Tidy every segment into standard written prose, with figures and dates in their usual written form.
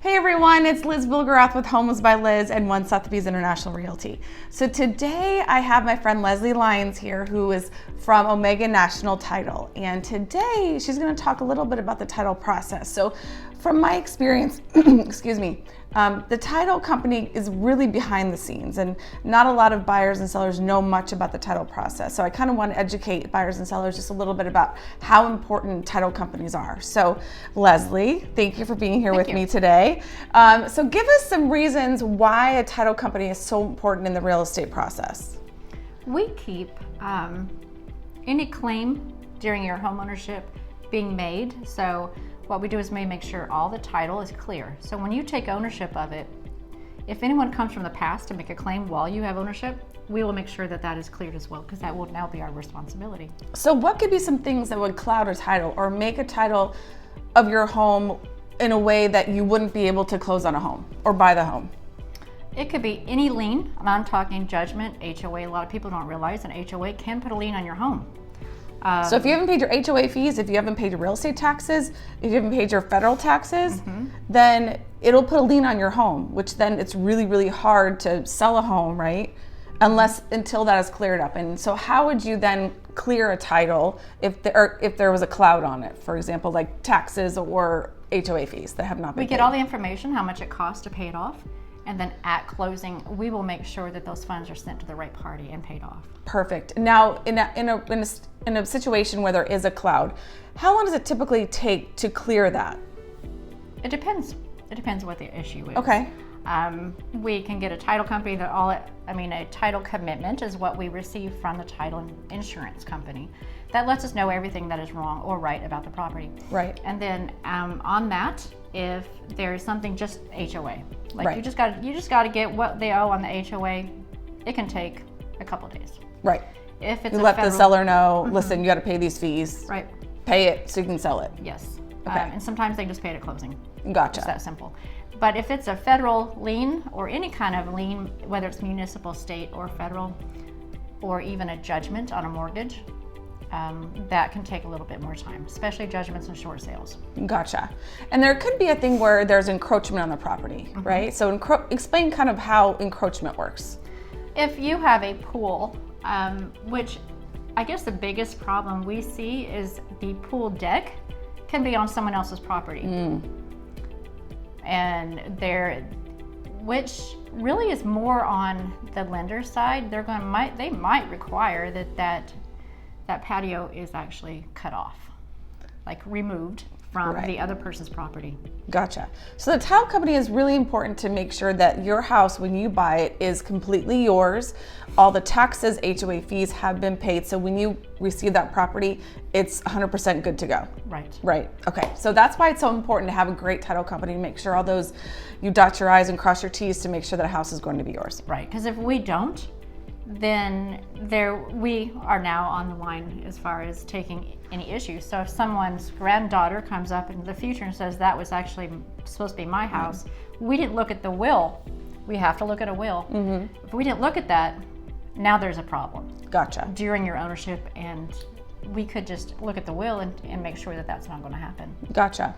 Hey everyone, it's Liz Wilgeroth with Homes by Liz and One Sotheby's International Realty. So today I have my friend Leslie Lyons here, who is from Omega National Title. And today she's going to talk a little bit about the title process. So from my experience, excuse me, the title company is really behind the scenes and not a lot of buyers and sellers know much about the title process. So I kind of want to educate buyers and sellers just a little bit about how important title companies are. So Leslie, thank you for being here with me today. So give us some reasons why a title company is so important in the real estate process. We keep any claim during your home ownership being made. So what we do is make sure all the title is clear. So when you take ownership of it, if anyone comes from the past to make a claim while you have ownership, we will make sure that that is cleared as well, because that will now be our responsibility. So what could be some things that would cloud a title or make a title of your home in a way that you wouldn't be able to close on a home or buy the home? It could be any lien, and I'm talking judgment, HOA. A lot of people don't realize an HOA can put a lien on your home. So if you haven't paid your HOA fees, if you haven't paid your real estate taxes, if you haven't paid your federal taxes, then it'll put a lien on your home, which then it's really, really hard to sell a home, right? Until that is cleared up. And so how would you then clear a title if there was a cloud on it, for example, like taxes or HOA fees that have not been paid? We get all the information, how much it costs to pay it off. And then at closing, we will make sure that those funds are sent to the right party and paid off. Perfect. Now, in a situation where there is a cloud, how long does it typically take to clear that? It depends. It depends what the issue is. Okay. We can get a title company that a title commitment is what we receive from the title insurance company. That lets us know everything that is wrong or right about the property. Right. And then on that, if there is something just HOA, like right. you just got to get what they owe on the HOA, it can take a couple days. Right. If it's you let the seller know, listen, you got to pay these fees. Right. Pay it so you can sell it. Yes. Okay. And sometimes they just pay it at closing. Gotcha. It's that simple. But if it's a federal lien or any kind of lien, whether it's municipal, state, or federal, or even a judgment on a mortgage, that can take a little bit more time, especially judgments and short sales. Gotcha. And there could be a thing where there's encroachment on the property, right? So explain kind of how encroachment works. If you have a pool, which I guess the biggest problem we see is the pool deck can be on someone else's property. And which really is more on the lender's side. They might require that patio is actually cut off, like removed from the other person's property. Gotcha. So the title company is really important to make sure that your house, when you buy it, is completely yours. All the taxes, HOA fees have been paid. So when you receive that property, it's 100% good to go. Right. Right. Okay. So that's why it's so important to have a great title company, make sure you dot your I's and cross your T's to make sure that a house is going to be yours. Right. Because if we don't, then we are now on the line as far as taking any issues. So if someone's granddaughter comes up in the future and says that was actually supposed to be my house, we didn't look at the will. We have to look at a will. If we didn't look at that, now there's a problem. Gotcha. During your ownership, and we could just look at the will and make sure that that's not going to happen. Gotcha.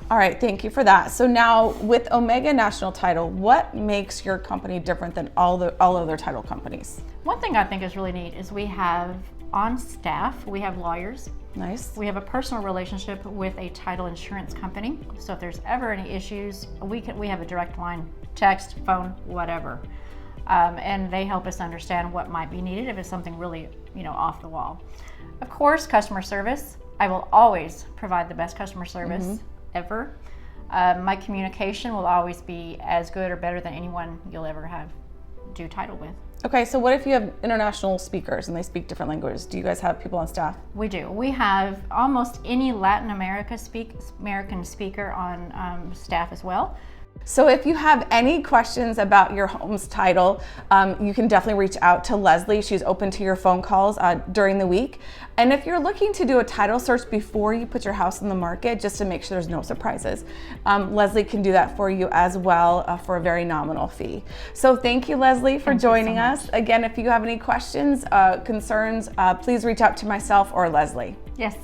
All right, thank you for that. So now with Omega National Title, what makes your company different than all other title companies? One thing I think is really neat is we have on staff, we have lawyers. Nice. We have a personal relationship with a title insurance company. So if there's ever any issues, we have a direct line, text, phone, whatever. And they help us understand what might be needed if it's something really, off the wall. Of course, customer service. I will always provide the best customer service ever. My communication will always be as good or better than anyone you'll ever do title with. Okay, so what if you have international speakers and they speak different languages? Do you guys have people on staff? We do. We have almost any Latin American speaker on staff as well. So if you have any questions about your home's title, you can definitely reach out to Leslie. She's open to your phone calls during the week. And if you're looking to do a title search before you put your house on the market, just to make sure there's no surprises, Leslie can do that for you as well for a very nominal fee. So thank you, Leslie, for joining us. Again, if you have any questions, concerns, please reach out to myself or Leslie. Yes.